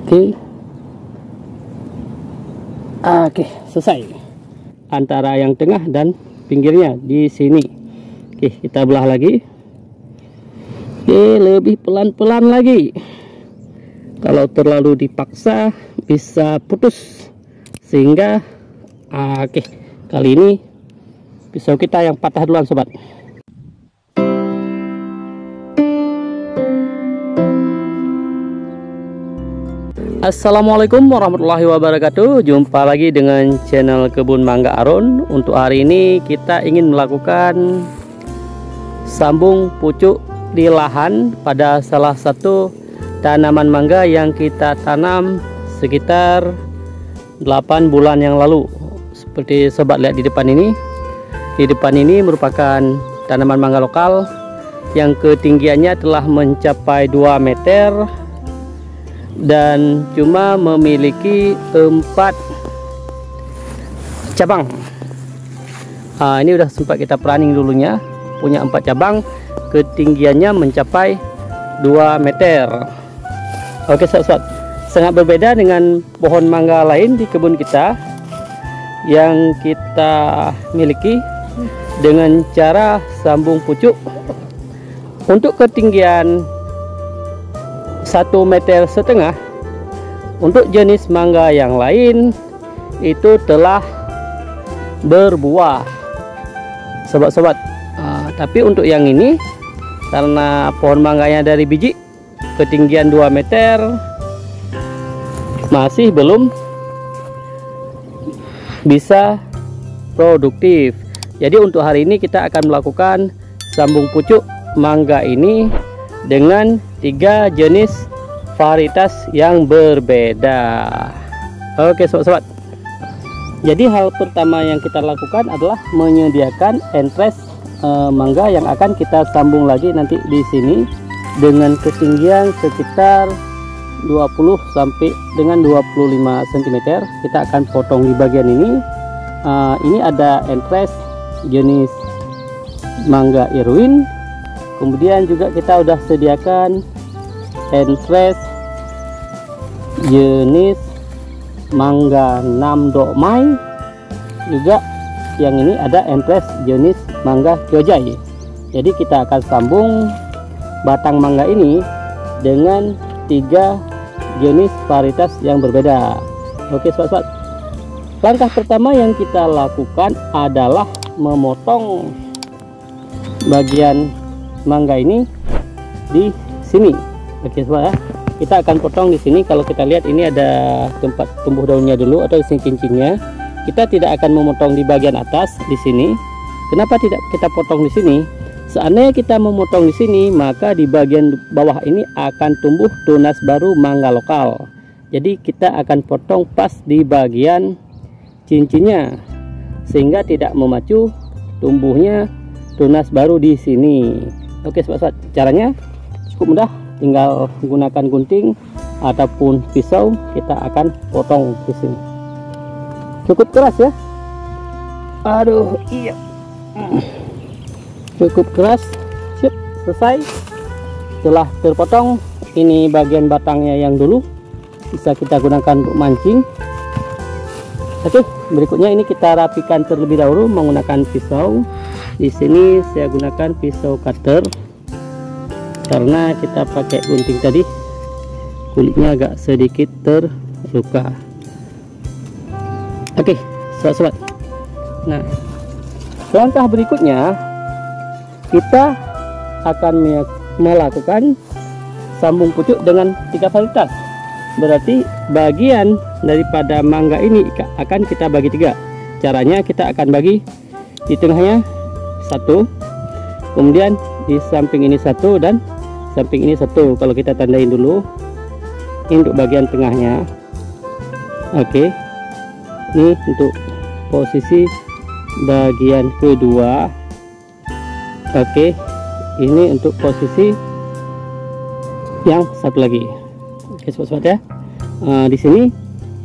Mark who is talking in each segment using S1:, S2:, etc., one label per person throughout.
S1: Oke. Oke, selesai. Antara yang tengah dan pinggirnya di sini. Oke, kita belah lagi. Oke, lebih pelan-pelan lagi. Kalau terlalu dipaksa bisa putus. Sehingga oke, kali ini pisau kita yang patah duluan, sobat. Assalamualaikum warahmatullahi wabarakatuh. Jumpa lagi dengan channel Kebun Mangga Aron. Untuk hari ini kita ingin melakukan sambung pucuk di lahan pada salah satu tanaman mangga yang kita tanam sekitar 8 bulan yang lalu. Seperti sobat lihat di depan ini. Di depan ini merupakan tanaman mangga lokal yang ketinggiannya telah mencapai 2 meter dan cuma memiliki 4 cabang. Ini udah sempat kita planning dulunya, punya 4 cabang, ketinggiannya mencapai 2 meter. Oke sobat, sangat berbeda dengan pohon mangga lain di kebun kita yang kita miliki dengan cara sambung pucuk. Untuk ketinggian 1,5 meter, untuk jenis mangga yang lain itu telah berbuah, sobat-sobat. Tapi untuk yang ini, karena pohon mangganya dari biji, ketinggian 2 meter, masih belum bisa produktif. Jadi untuk hari ini kita akan melakukan sambung pucuk mangga ini dengan 3 jenis varietas yang berbeda. Oke sobat-sobat, jadi hal pertama yang kita lakukan adalah menyediakan entres mangga yang akan kita sambung lagi nanti di sini dengan ketinggian sekitar 20 sampai dengan 25 cm. Kita akan potong di bagian ini. Ini ada entres jenis mangga Irwin. Kemudian juga kita udah sediakan entres jenis mangga Nam Dokmai. Juga yang ini ada entres jenis mangga Kyojai. Jadi kita akan sambung batang mangga ini dengan 3 jenis varietas yang berbeda. Oke sobat-sobat, langkah pertama yang kita lakukan adalah memotong bagian mangga ini di sini. Oke sobat ya, kita akan potong di sini. Kalau kita lihat ini ada tempat tumbuh daunnya dulu atau isi cincinnya. Kita tidak akan memotong di bagian atas di sini. Kenapa tidak kita potong di sini? Seandainya kita memotong di sini, maka di bagian bawah ini akan tumbuh tunas baru mangga lokal. Jadi kita akan potong pas di bagian cincinnya sehingga tidak memacu tumbuhnya tunas baru di sini. Oke sobat-sobat, caranya cukup mudah, tinggal menggunakan gunting ataupun pisau. Kita akan potong di sini. Cukup keras ya. Aduh, iya. Cukup keras. Sip, selesai. Setelah terpotong, ini bagian batangnya yang dulu bisa kita gunakan untuk mancing. Oke, berikutnya ini kita rapikan terlebih dahulu menggunakan pisau. Di sini saya gunakan pisau cutter karena kita pakai gunting tadi kulitnya agak sedikit terluka. Oke, sobat-sobat. Nah, langkah berikutnya kita akan melakukan sambung pucuk dengan 3 varietas. Berarti bagian daripada mangga ini akan kita bagi 3. Caranya kita akan bagi di tengahnya 1, kemudian di samping ini 1 dan samping ini 1. Kalau kita tandain dulu ini untuk bagian tengahnya. Oke, ini untuk posisi bagian kedua. Oke, ini untuk posisi yang satu lagi. Oke sobat-sobat ya, di sini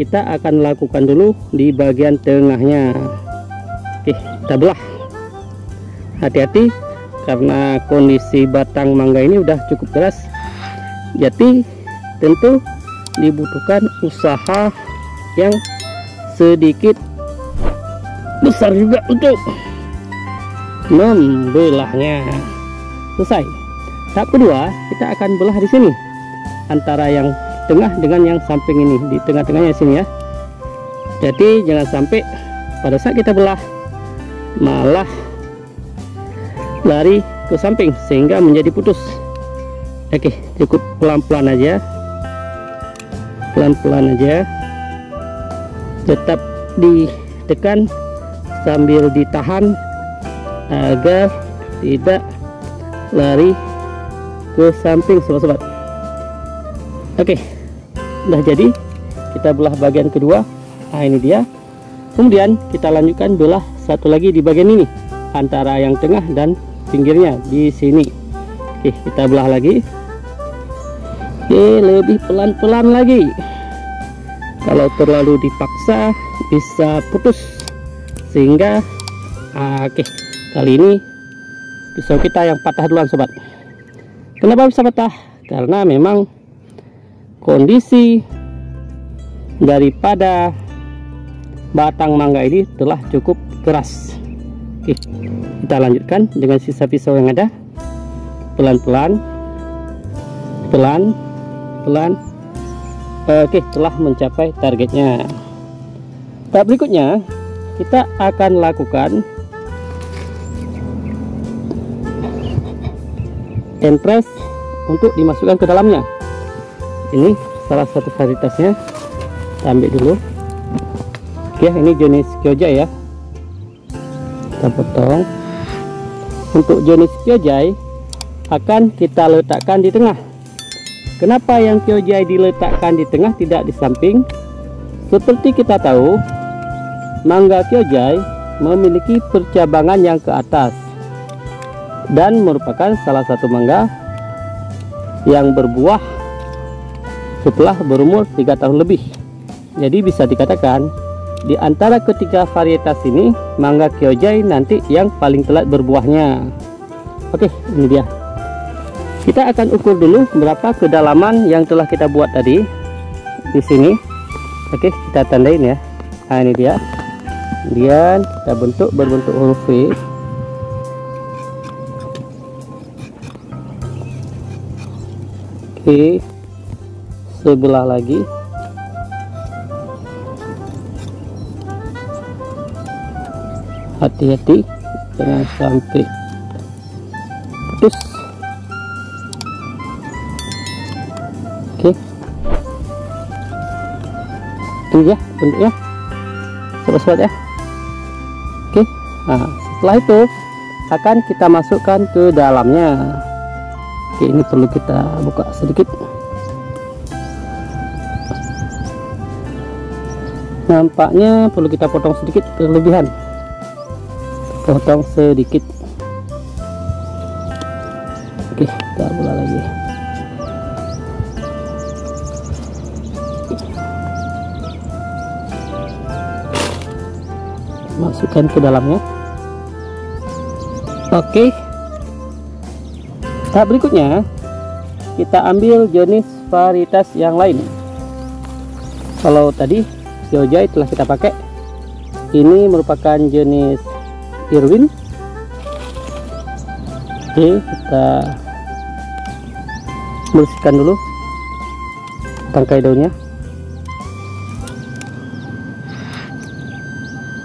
S1: kita akan lakukan dulu di bagian tengahnya. Oke, kita belah. Hati-hati karena kondisi batang mangga ini udah cukup keras, jadi tentu dibutuhkan usaha yang sedikit besar juga untuk membelahnya. Selesai. Tahap kedua, kita akan belah di sini antara yang tengah dengan yang samping ini, di tengah-tengahnya sini ya. Jadi jangan sampai pada saat kita belah malah lari ke samping sehingga menjadi putus. Oke, cukup pelan-pelan aja, pelan-pelan aja, tetap ditekan sambil ditahan agar tidak lari ke samping sobat-sobat. Oke, udah jadi, kita belah bagian kedua. Nah ini dia. Kemudian kita lanjutkan belah satu lagi di bagian ini antara yang tengah dan pinggirnya di sini. Oke, kita belah lagi. Oke, lebih pelan-pelan lagi. Kalau terlalu dipaksa bisa putus, sehingga oke, kali ini pisau kita yang patah duluan sobat. Kenapa bisa patah? Karena memang kondisi daripada batang mangga ini telah cukup keras. Oke, kita lanjutkan dengan sisa pisau yang ada. Pelan-pelan, pelan-pelan. Oke, telah mencapai targetnya. Tahap berikutnya kita akan lakukan entres untuk dimasukkan ke dalamnya. Ini salah satu varietasnya, kita ambil dulu ya. Ini jenis Kyojai ya, kita potong. Untuk jenis Kyojai akan kita letakkan di tengah. Kenapa yang Kyojai diletakkan di tengah, tidak di samping? Seperti kita tahu, mangga Kyojai memiliki percabangan yang ke atas dan merupakan salah satu mangga yang berbuah setelah berumur 3 tahun lebih. Jadi bisa dikatakan di antara ketiga varietas ini, mangga Kyojai nanti yang paling telat berbuahnya. Oke, ini dia. Kita akan ukur dulu berapa kedalaman yang telah kita buat tadi di sini. Oke, kita tandain ya. Nah ini dia. Kemudian kita berbentuk huruf V. Oke, sebelah lagi. Hati-hati jangan sampai putus. Oke, ini ya bentuknya sobat-sobat ya. Oke, nah setelah itu akan kita masukkan ke dalamnya. Oke, ini perlu kita buka sedikit. Nampaknya perlu kita potong sedikit kelebihan. Potong sedikit. Oke, kita belah lagi. Masukkan ke dalamnya. Oke, tahap berikutnya kita ambil jenis varietas yang lain. Kalau tadi Kyojai telah kita pakai, ini merupakan jenis Irwin. Oke, kita bersihkan dulu tangkai daunnya.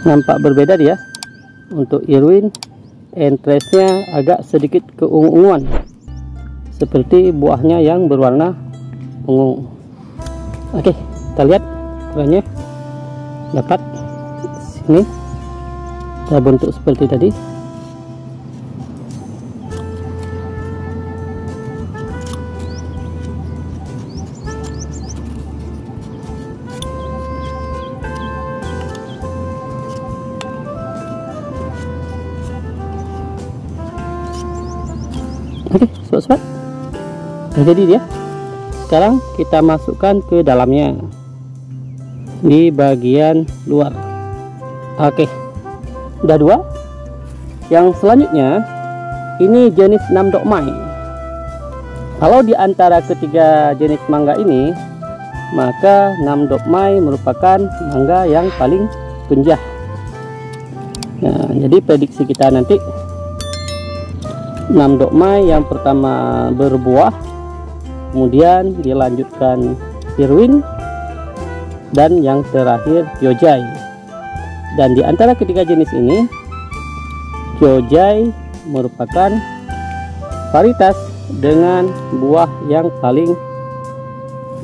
S1: Nampak berbeda dia. Untuk Irwin, entresnya agak sedikit keungu-unguan, seperti buahnya yang berwarna ungu. Oke, kita lihat ukurannya. Dapat sini kita bentuk seperti tadi. Oke, sobat-sobat, nah, jadi dia. Sekarang kita masukkan ke dalamnya di bagian luar. Oke, udah 2. Yang selanjutnya ini jenis Namdokmai. Kalau di antara ketiga jenis mangga ini, maka Namdokmai merupakan mangga yang paling penjah. Nah, jadi prediksi kita nanti Namdokmai yang pertama berbuah, kemudian dilanjutkan Irwin, dan yang terakhir Kyojai. Dan di antara ketiga jenis ini, Kyojai merupakan varietas dengan buah yang paling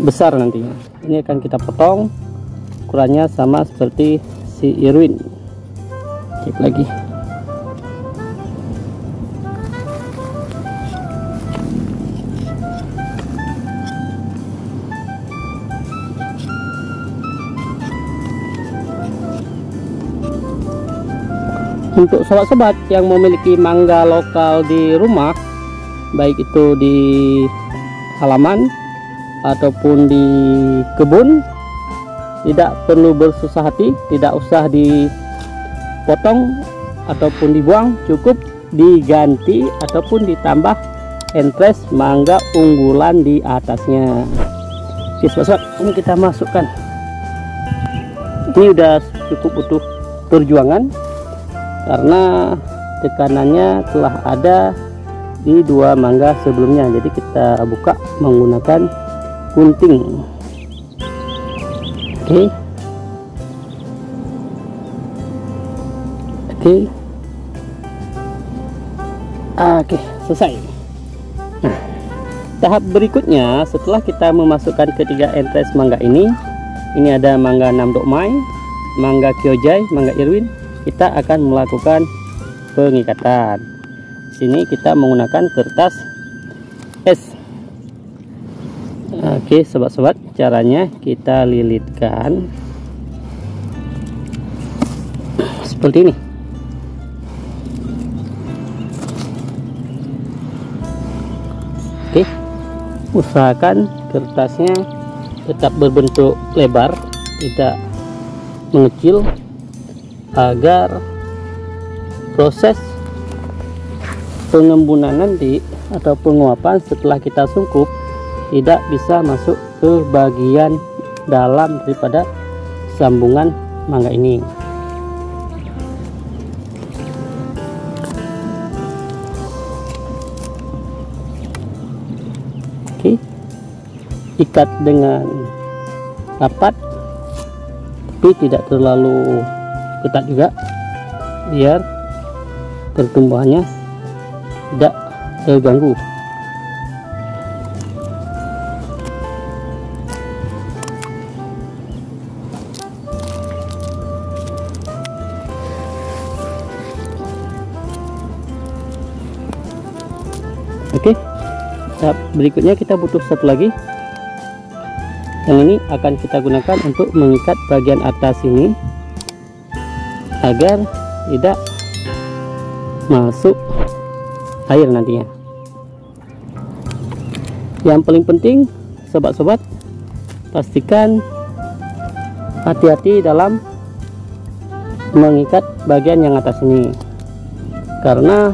S1: besar nantinya. Ini akan kita potong, ukurannya sama seperti si Irwin. Cek lagi. Untuk sobat-sobat yang memiliki mangga lokal di rumah, baik itu di halaman ataupun di kebun, tidak perlu bersusah hati, tidak usah dipotong ataupun dibuang, cukup diganti ataupun ditambah entres mangga unggulan di atasnya. Oke sobat-sobat, ini kita masukkan. Ini udah cukup butuh perjuangan karena tekanannya telah ada di dua mangga sebelumnya. Jadi kita buka menggunakan gunting. Oke, selesai. Nah, tahap berikutnya setelah kita memasukkan ketiga entres mangga ini ada mangga Namdokmai, mangga Kyojai, mangga Irwin, kita akan melakukan pengikatan. Sini kita menggunakan kertas es. Oke sobat-sobat, caranya kita lilitkan seperti ini. Oke, usahakan kertasnya tetap berbentuk lebar, tidak mengecil, agar proses pengembunan nanti atau penguapan setelah kita sungkup tidak bisa masuk ke bagian dalam daripada sambungan mangga ini. Oke, ikat dengan rapat tapi tidak terlalu ketat juga, biar pertumbuhannya tidak terganggu. Oke, tahap berikutnya kita butuh satu lagi. Yang ini akan kita gunakan untuk mengikat bagian atas ini agar tidak masuk air nantinya. Yang paling penting sobat-sobat, pastikan hati-hati dalam mengikat bagian yang atas ini, karena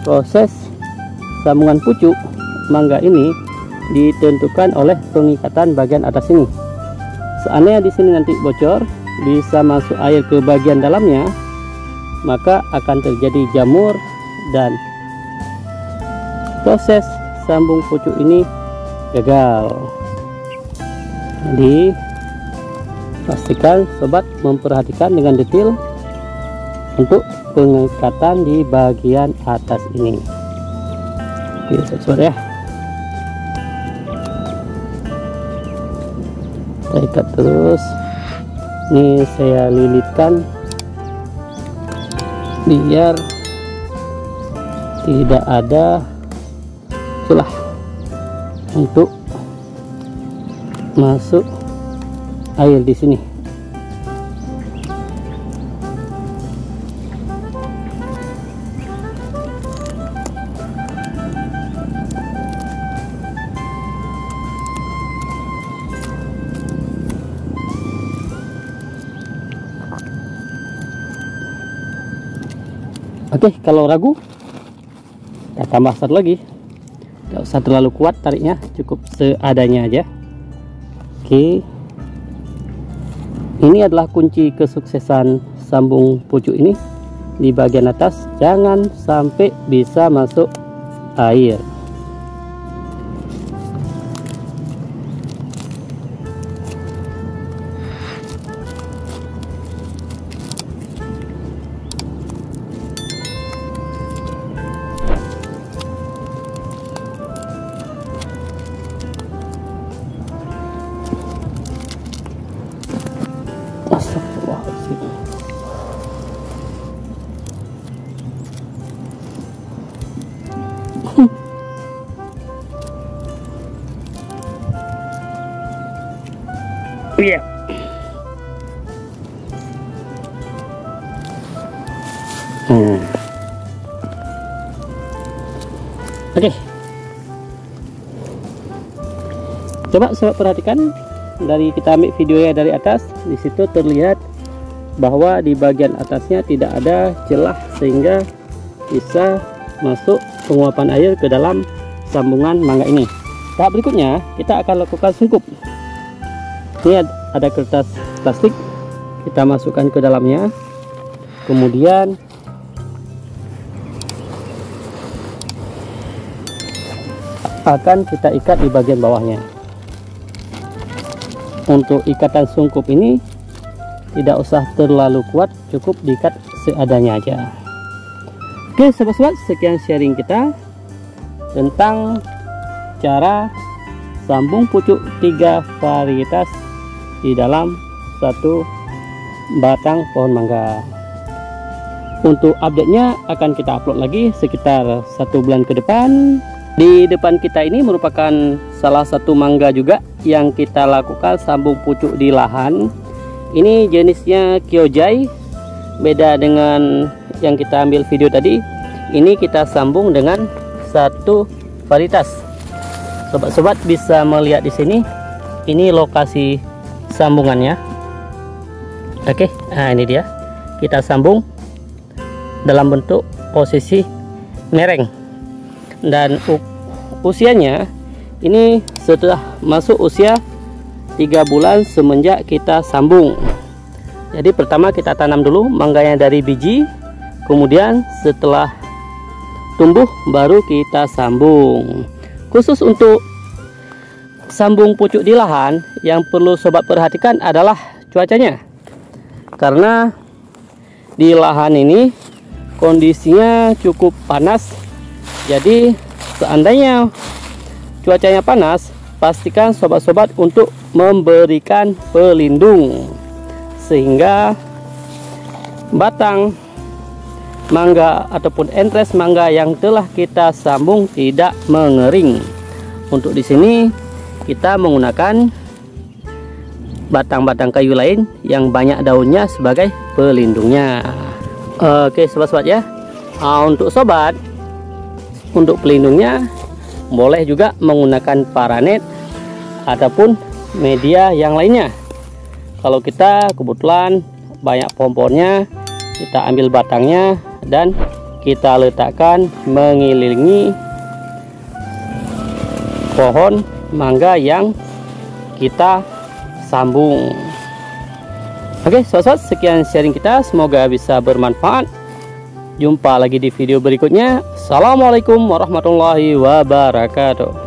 S1: proses sambungan pucuk mangga ini ditentukan oleh pengikatan bagian atas ini. Seandainya di sini nanti bocor, bisa masuk air ke bagian dalamnya, maka akan terjadi jamur dan proses sambung pucuk ini gagal. Jadi pastikan sobat memperhatikan dengan detail untuk pengikatan di bagian atas ini. Oke sobat ya, kita ikat terus. Ini saya lilitkan biar tidak ada celah untuk masuk air di sini. Oke, kalau ragu kita tambah satu lagi, nggak usah terlalu kuat tariknya, cukup seadanya aja. Oke, ini adalah kunci kesuksesan sambung pucuk ini. Di bagian atas jangan sampai bisa masuk air. Iya. Oke. Coba sobat perhatikan, dari kita ambil videonya dari atas, di situ terlihat bahwa di bagian atasnya tidak ada celah sehingga bisa masuk penguapan air ke dalam sambungan mangga ini. Tahap berikutnya kita akan lakukan sungkup. Ini ada kertas plastik, kita masukkan ke dalamnya, kemudian akan kita ikat di bagian bawahnya. Untuk ikatan sungkup ini tidak usah terlalu kuat, cukup diikat seadanya aja. Oke sobat-sobat, sekian sharing kita tentang cara sambung pucuk 3 varietas di dalam satu batang pohon mangga. Untuk update-nya akan kita upload lagi sekitar 1 bulan ke depan. Di depan kita ini merupakan salah satu mangga juga yang kita lakukan sambung pucuk di lahan. Ini jenisnya Kyojai, beda dengan yang kita ambil video tadi. Ini kita sambung dengan satu varietas. Sobat-sobat bisa melihat di sini, ini lokasi sambungannya. Oke, nah ini dia, kita sambung dalam bentuk posisi mereng, dan usianya ini setelah masuk usia 3 bulan semenjak kita sambung. Jadi pertama kita tanam dulu mangganya dari biji, kemudian setelah tumbuh baru kita sambung. Khusus untuk sambung pucuk di lahan, yang perlu sobat perhatikan adalah cuacanya, karena di lahan ini kondisinya cukup panas. Jadi seandainya cuacanya panas, pastikan sobat-sobat untuk memberikan pelindung sehingga batang mangga ataupun entres mangga yang telah kita sambung tidak mengering. Untuk di sini kita menggunakan batang-batang kayu lain yang banyak daunnya sebagai pelindungnya. Oke sobat-sobat ya. Untuk sobat, untuk pelindungnya boleh juga menggunakan paranet ataupun media yang lainnya. Kalau kita kebetulan banyak pohon-pohonnya, kita ambil batangnya dan kita letakkan mengelilingi pohon mangga yang kita sambung. Oke sobat-sobat, sekian sharing kita, semoga bisa bermanfaat. Jumpa lagi di video berikutnya. Assalamualaikum warahmatullahi wabarakatuh.